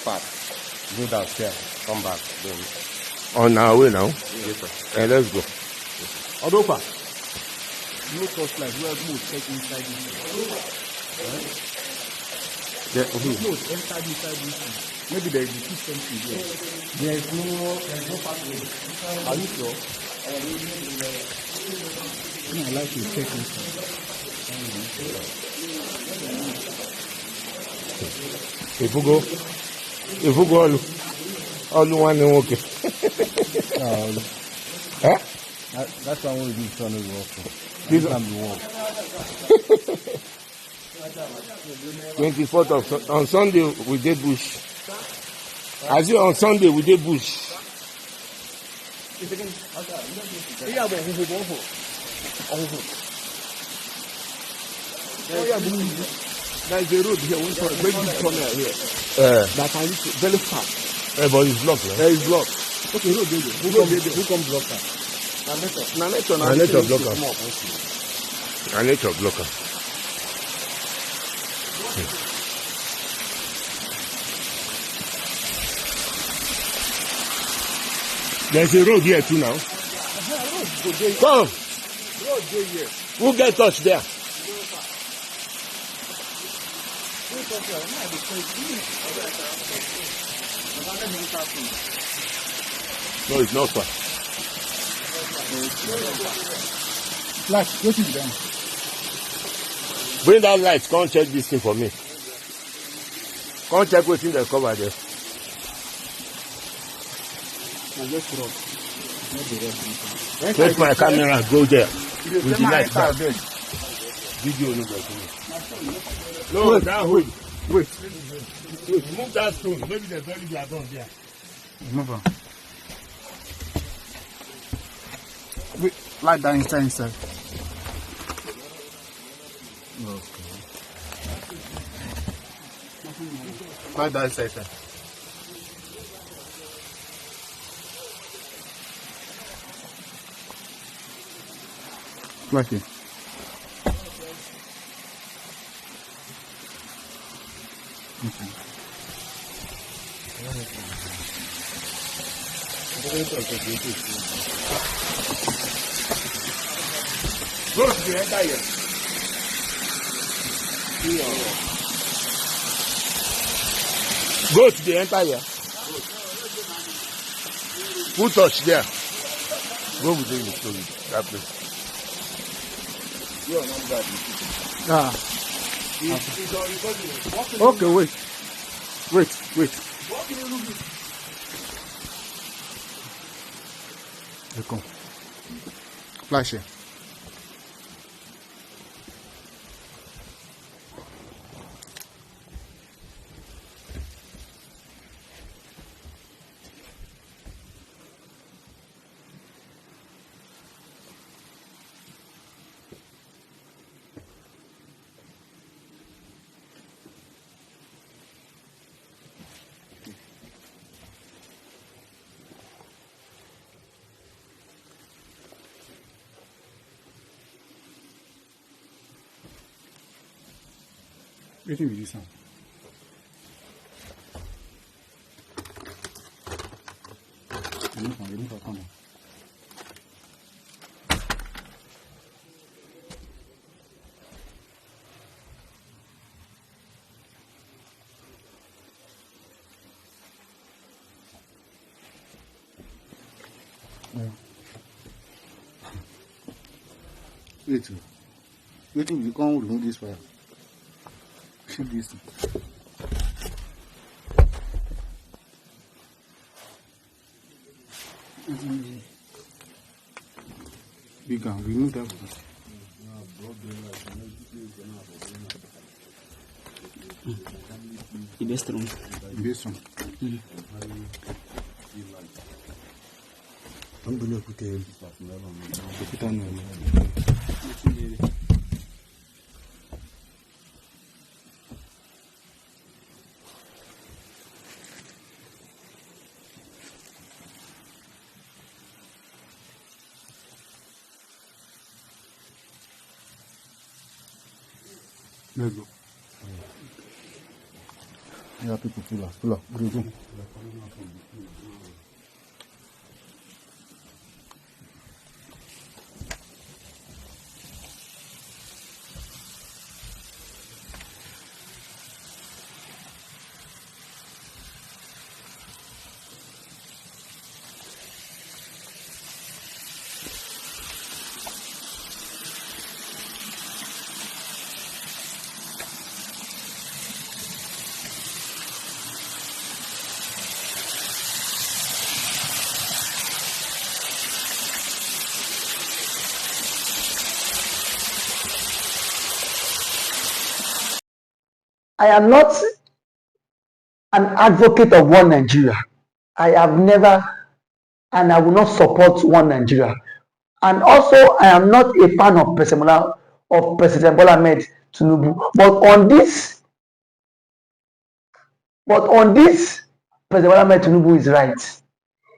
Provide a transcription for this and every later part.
part. Go downstairs, come back. Then. On our way now? Yes, sir. Let's go. Odopa. No torchlight. We have more check inside this. No, inside this. Maybe there is a system here. There's no pathway. Are you sure? I like to check inside. If you go all one okay. Huh? That's why I want to do tunnel walk. This time we walk. 24th of on Sunday we did bush. I see on Sunday we did bush. There is a road here, one very big tunnel here. That can reach very far. But it's blocked, right? There is blocked. Okay, road there. Who come block that? Nature blocker. Nature blocker. There's a road here too now. Come. Road here. Who get touched there? No, it's not far. Flash, what is done? Bring that light, come check this thing for me. Come check what's in the cover there. Take my camera, go there. With the light back. Video no go. No, that way. Wait. Move that stone. Maybe the very you are done there. Move on. Wait, light that inside. Okay. Light that inside, sir. Flash it. Okay. Go to the entire. Go to the entire. Who touched there? Go within the story. That place. Okay, wait. Come. Flash it. Wetin be dis one? Remove her, come on. Wait, we can't remove this fire. Shoot this thing. Big gun, remove that one. The best room. I'm going to put a let's go. Yeah, people full up. Go. I am not an advocate of one Nigeria. I have never, and I will not support one Nigeria. And also, I am not a fan of President Bola Ahmed Tinubu. But on this, President Bola Ahmed Tinubu is right.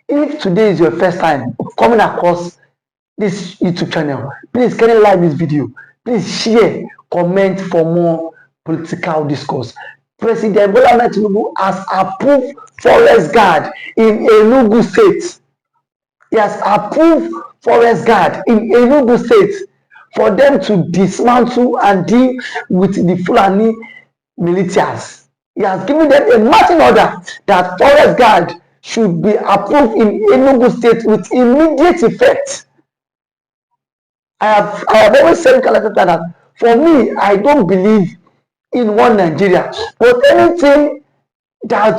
If today is your first time coming across this YouTube channel, please can you like this video? Please share, comment for more political discourse. President Bola Ahmed Tinubu has approved forest guard in Enugu State. He has approved forest guard in Enugu State for them to dismantle and deal with the Fulani militaias. He has given them a marching order that forest guard should be approved in Enugu State with immediate effect. I have always said that for me, I don't believe in one Nigeria, but anything that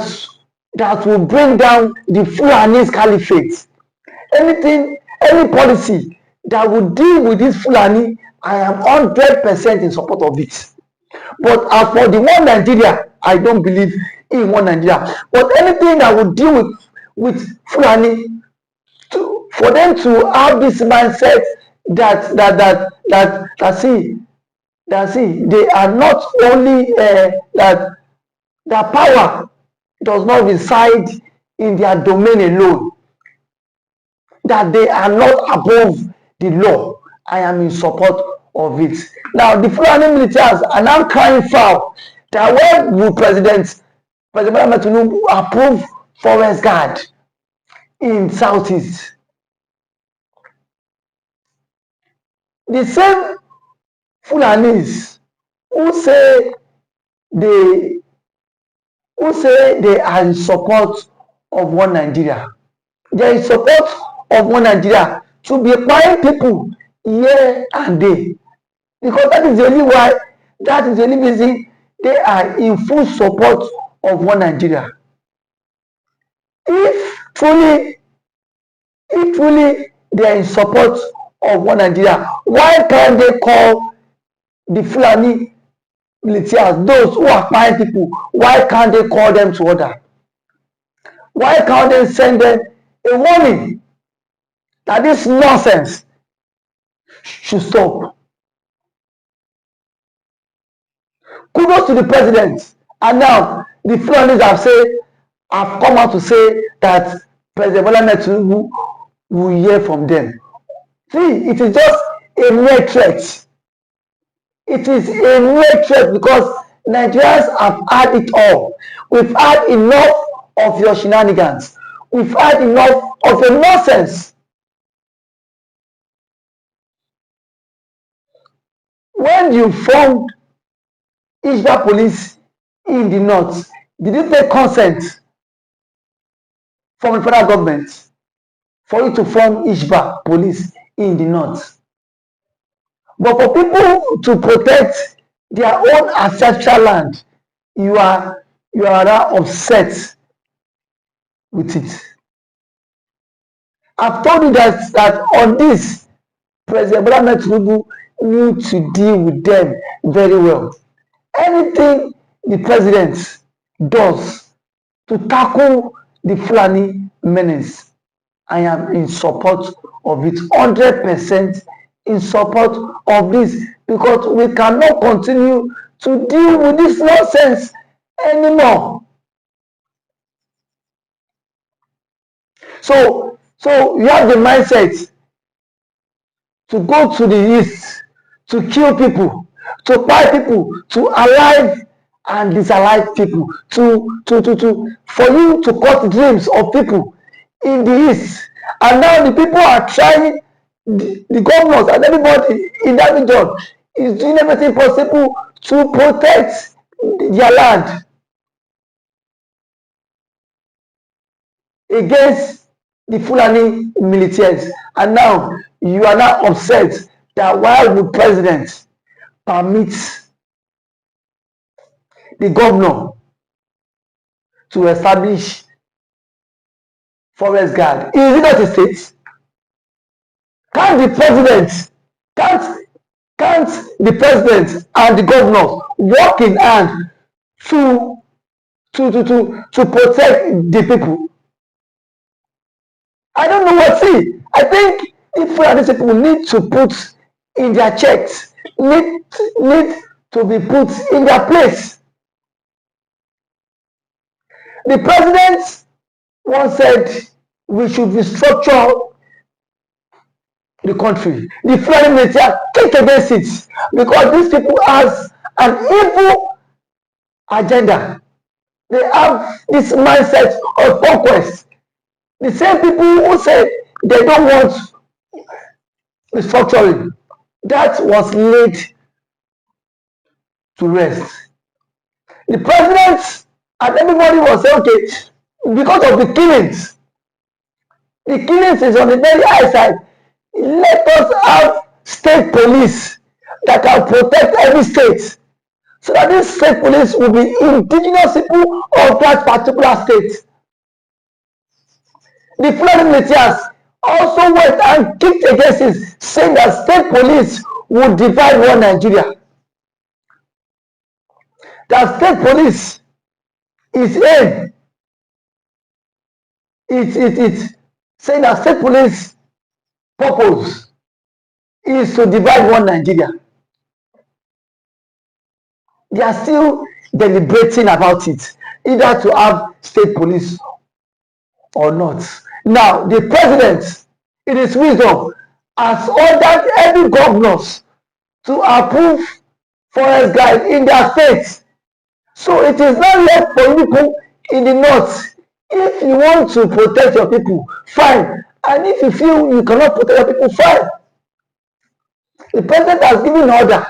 will bring down the Fulanis caliphate, any policy that will deal with this Fulani, I am 100% in support of it. But as for the one Nigeria, I don't believe in one Nigeria. But anything that will deal with Fulani, for them to have this mindset that they are not only that power does not reside in their domain alone, that they are not above the law. I am in support of it. Now, the Fulani militaries are now crying foul that when will President Bola Tinubu approve forest guard in Southeast? The same Fulanis who say they are in support of one Nigeria. They are in support of one Nigeria to be acquiring people here and there, because that is the only reason they are in full support of one Nigeria. If truly they are in support of one Nigeria, why can't they call the Fulani militias, those who are acquiring people, why can't they call them to order? Why can't they send them a warning that this nonsense should stop? Kudos to the president. And now the Fulanis have come out to say that President Bola Ahmed Tinubu will hear from them. See, it is just a mere threat. It is a mere threat because Nigerians have had it all. We've had enough of your shenanigans. We've had enough of your nonsense. When you formed Ishba police in the north, did you take consent from the federal government for you to form Ishba police in the north? But for people to protect their own ancestral land, you are now upset with it. I've told you that on this, President Bola Ahmed Tinubu need to deal with them very well. Anything the president does to tackle the Fulani menace, I am in support of it, 100% in support of this, because we cannot continue to deal with this nonsense anymore. So you have the mindset to go to the east, to kill people, to buy people, to alive and disallied people, for you to cut dreams of people in the east. And now the people are trying, the governors and everybody in that region is doing everything possible to protect their land against the Fulani militaias. And now you are now upset that while the president permits the governor to establish forest guard, is it not a state? Can't the president, can't the president and the governor work in hand to protect the people? I don't know what. See, I think if these people need to put in their checks, need to be put in their place. The president once said we should restructure the country. The Fulani military kicked against it because these people has an evil agenda. They have this mindset of conquest. The same people who said they don't want restructuring, that was laid to rest. The president and everybody was saying, okay, because of the killings is on the very high side. Let us have state police that can protect every state, so that this state police will be indigenous people of that particular state. The Fulani militias also went and kicked against it, saying that state police would divide one Nigeria. That state police is aim. It's saying that state police purpose is to divide one Nigeria. They are still deliberating about it, either to have state police or not. Now, the president, in his wisdom, has ordered every governors to approve forest guard in their states. So it is not left for you people in the north. If you want to protect your people, fine. And if you feel you cannot protect your people, fine. The president has given order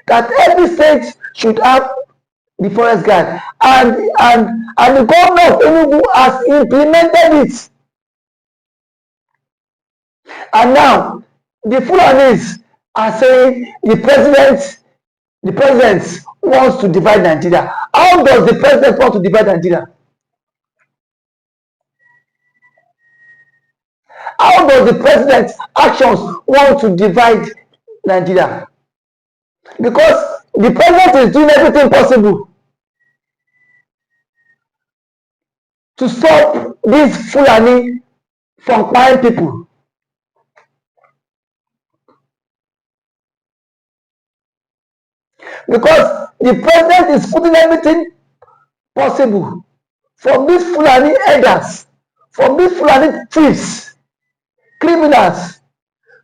that every state should have the forest guard, and the governor of Enugu has implemented it. And now the Fulanis are saying the president wants to divide Nigeria. How does the president want to divide Nigeria? How does the president's actions want to divide Nigeria? Because the president is doing everything possible to stop these Fulani from buying people. Because the president is putting everything possible from these Fulani elders, from these Fulani thieves, criminals,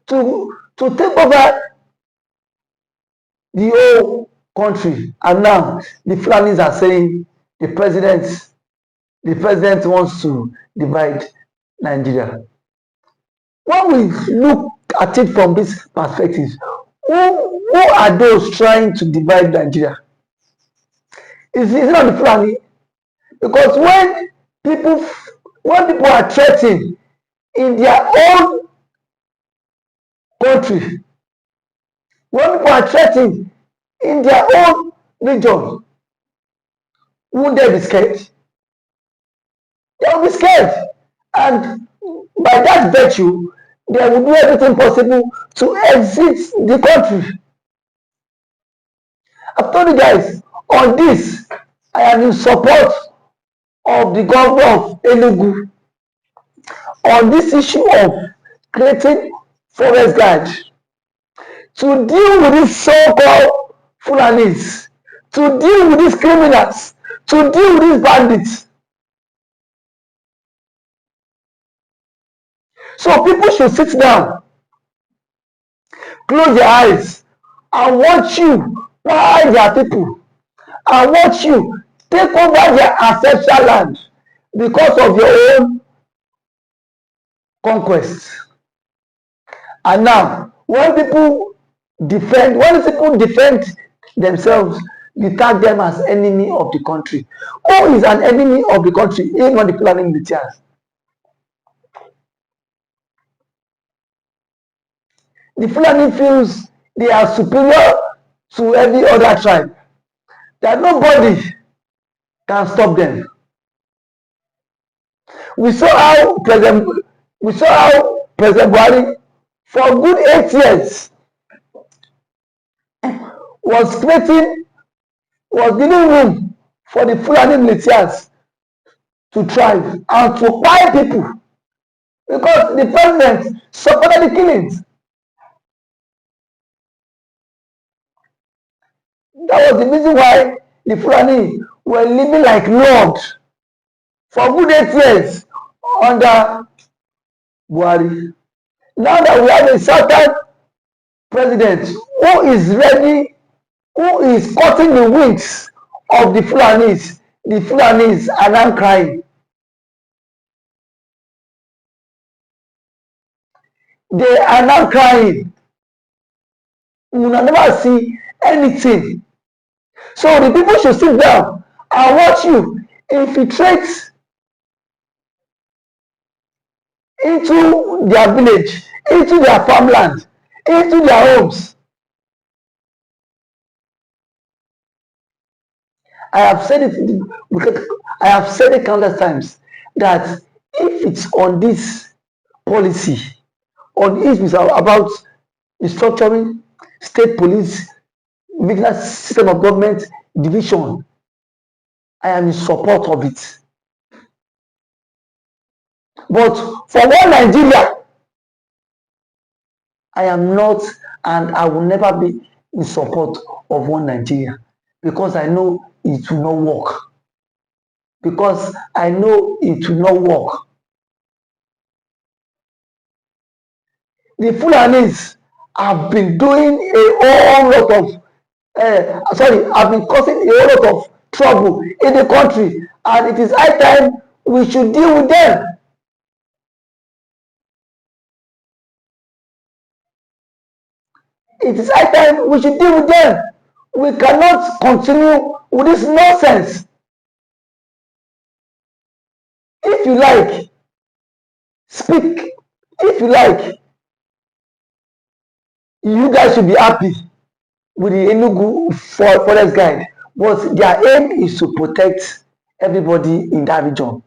to take over the whole country. And now the Fulanis are saying the president wants to divide Nigeria. When we look at it from this perspective, who are those trying to divide Nigeria? Is it not the Fulani? Because when people are threatened in their own country, when people are threatened in their own region, won't they be scared? They will be scared. And by that virtue, they will do everything possible to exit the country. I've told you guys, on this, I am in support of the governor of Enugu on this issue of creating forest guard to deal with these so-called Fulanis, to deal with these criminals, to deal with these bandits. So people should sit down, close their eyes, and watch you while their people and watch you take over their ancestral land because of your own conquest. And now, when people defend themselves, you tag them as enemy of the country. Who is an enemy of the country if not the Fulani militaias? The Fulani feels they are superior to every other tribe, that nobody can stop them. We saw how President Buhari for good 8 years was giving room for the Fulani militias to thrive and to buy people because the president supported the killings. That was the reason why the Fulani were living like lords for good 8 years under Buhari. Now that we have a certain president who is ready, who is cutting the wings of the Fulanis are now crying. They are now crying. We will never see anything. So the people should sit down and watch you infiltrate into their village, into their farmland, into their homes. I have said it countless times that if it's on this policy, if it's about restructuring state police, vigilance system of government division, I am in support of it. But for one Nigeria, I am not, and I will never be in support of one Nigeria because I know it will not work. Because I know it will not work. The Fulanis have been doing a whole lot of have been causing a whole lot of trouble in the country, and it is high time we should deal with them. It is high time we should deal with them. We cannot continue with this nonsense. If you like, speak. If you like, you guys should be happy with the Enugu forest guide, but their aim is to protect everybody in that region,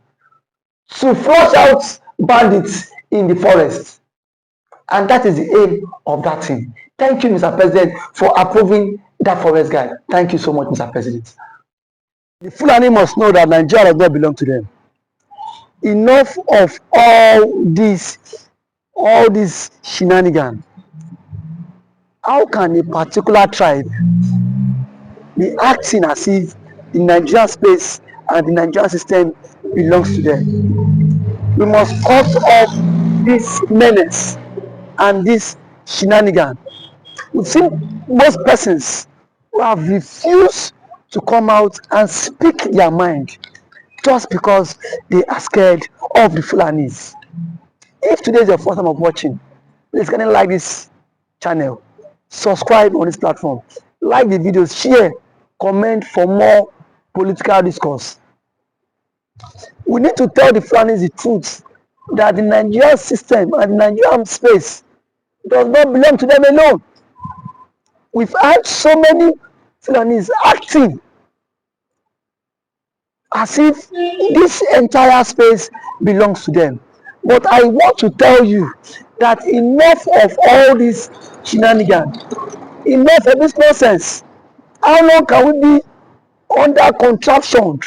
to flush out bandits in the forest, and that is the aim of that thing. Thank you, Mr. President, for approving that forest guide. Thank you so much, Mr. President. The Fulani must know that Nigeria does not belong to them. Enough of all this shenanigans. How can a particular tribe be acting as if the Nigerian space and the Nigerian system belongs to them? We must cut off this menace and this shenanigan. We've seen most persons who have refused to come out and speak their mind just because they are scared of the Fulanis. If today is your first time of watching, please kindly like this channel, subscribe on this platform, like the videos, share, comment for more political discourse. We need to tell the Fulanis the truth that the Nigerian system and the Nigerian space does not belong to them alone. We've had so many Fulanis acting as if this entire space belongs to them. But I want to tell you that enough of all this shenanigans, enough of this nonsense. How long can we be under contraption?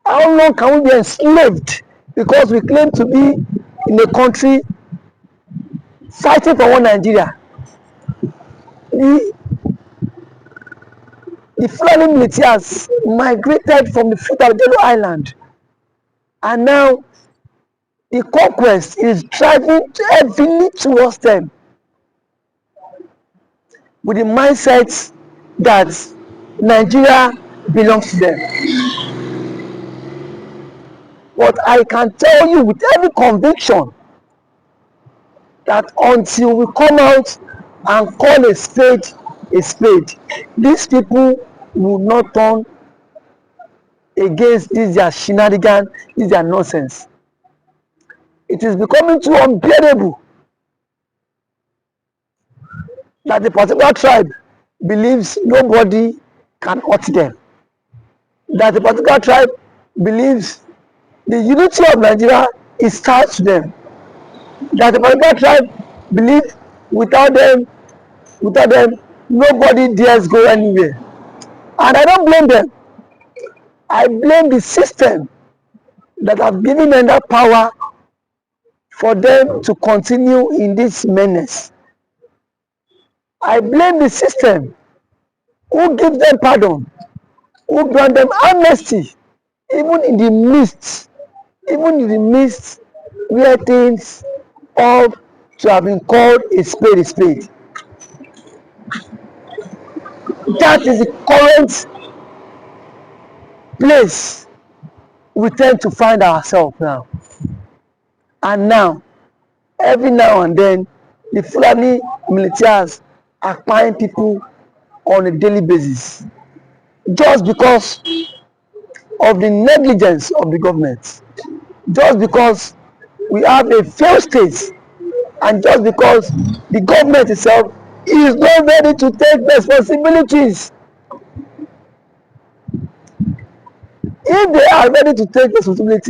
How long can we be enslaved because we claim to be in a country fighting for one Nigeria? The Fulani militias migrated from the Fulanis Island, and now the conquest is driving heavily towards them with the mindset that Nigeria belongs to them. But I can tell you with every conviction that until we come out and call a spade, these people will not turn against this their shenanigan, this their nonsense. It is becoming too unbearable that the particular tribe believes nobody can hurt them. That the particular tribe believes the unity of Nigeria is tied to them. That the particular tribe believes without them, nobody dares go anywhere. And I don't blame them. I blame the system that have given them that power for them to continue in this menace. I blame the system who gives them pardon, who grant them amnesty, even in the midst where things ought to have been called a spade. That is the current place we tend to find ourselves now. And now, every now and then, the Fulani militaias are buying people on a daily basis just because of the negligence of the government, just because we have a failed state, and just because the government itself is not ready to take responsibilities. If they are ready to take responsibility,